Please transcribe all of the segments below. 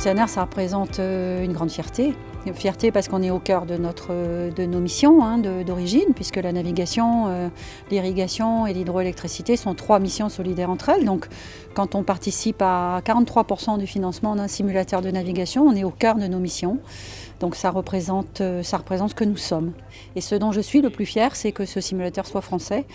CNR, ça représente une grande fierté. Une fierté parce qu'on est au cœur de nos missions d'origine, puisque la navigation, l'irrigation et l'hydroélectricité sont 3 missions solidaires entre elles. Donc quand on participe à 43% du financement d'un simulateur de navigation, on est au cœur de nos missions. Donc ça représente ce que nous sommes. Et ce dont je suis le plus fier, c'est que ce simulateur soit français,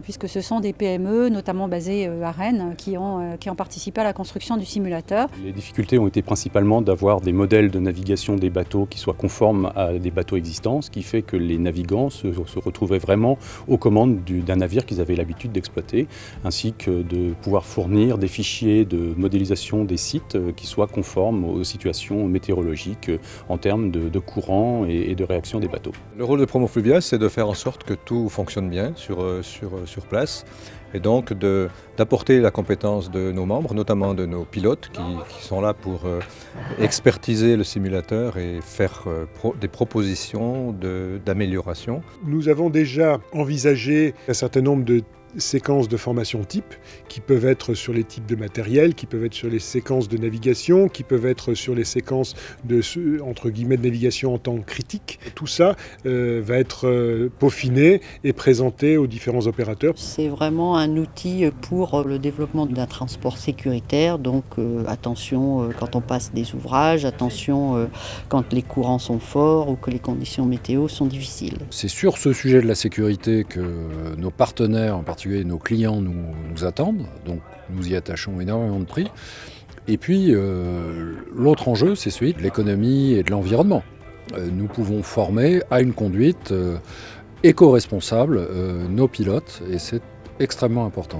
puisque ce sont des PME, notamment basées à Rennes, qui ont participé à la construction du simulateur. Les difficultés ont été principalement d'avoir des modèles de navigation des bateaux qui soient conformes à des bateaux existants, ce qui fait que les navigants se retrouvaient vraiment aux commandes d'un navire qu'ils avaient l'habitude d'exploiter, ainsi que de pouvoir fournir des fichiers de modélisation des sites qui soient conformes aux situations météorologiques en termes de courant et de réaction des bateaux. Le rôle de Promo Fluvial, c'est de faire en sorte que tout fonctionne bien sur place et donc d'apporter la compétence de nos membres, notamment de nos pilotes qui sont là pour expertiser le simulateur et faire des propositions d'amélioration. Nous avons déjà envisagé un certain nombre de séquences de formation type qui peuvent être sur les types de matériel, qui peuvent être sur les séquences de navigation, qui peuvent être sur les séquences entre guillemets de navigation en temps critique. Tout ça va être peaufiné et présenté aux différents opérateurs. C'est vraiment un outil pour le développement d'un transport sécuritaire, donc attention quand on passe des ouvrages, attention quand les courants sont forts ou que les conditions météo sont difficiles. C'est sur ce sujet de la sécurité que nos partenaires, en particulier nos clients, nous attendent, donc nous y attachons énormément de prix. Et puis l'autre enjeu, c'est celui de l'économie et de l'environnement. Nous pouvons former à une conduite éco-responsable nos pilotes et c'est extrêmement important.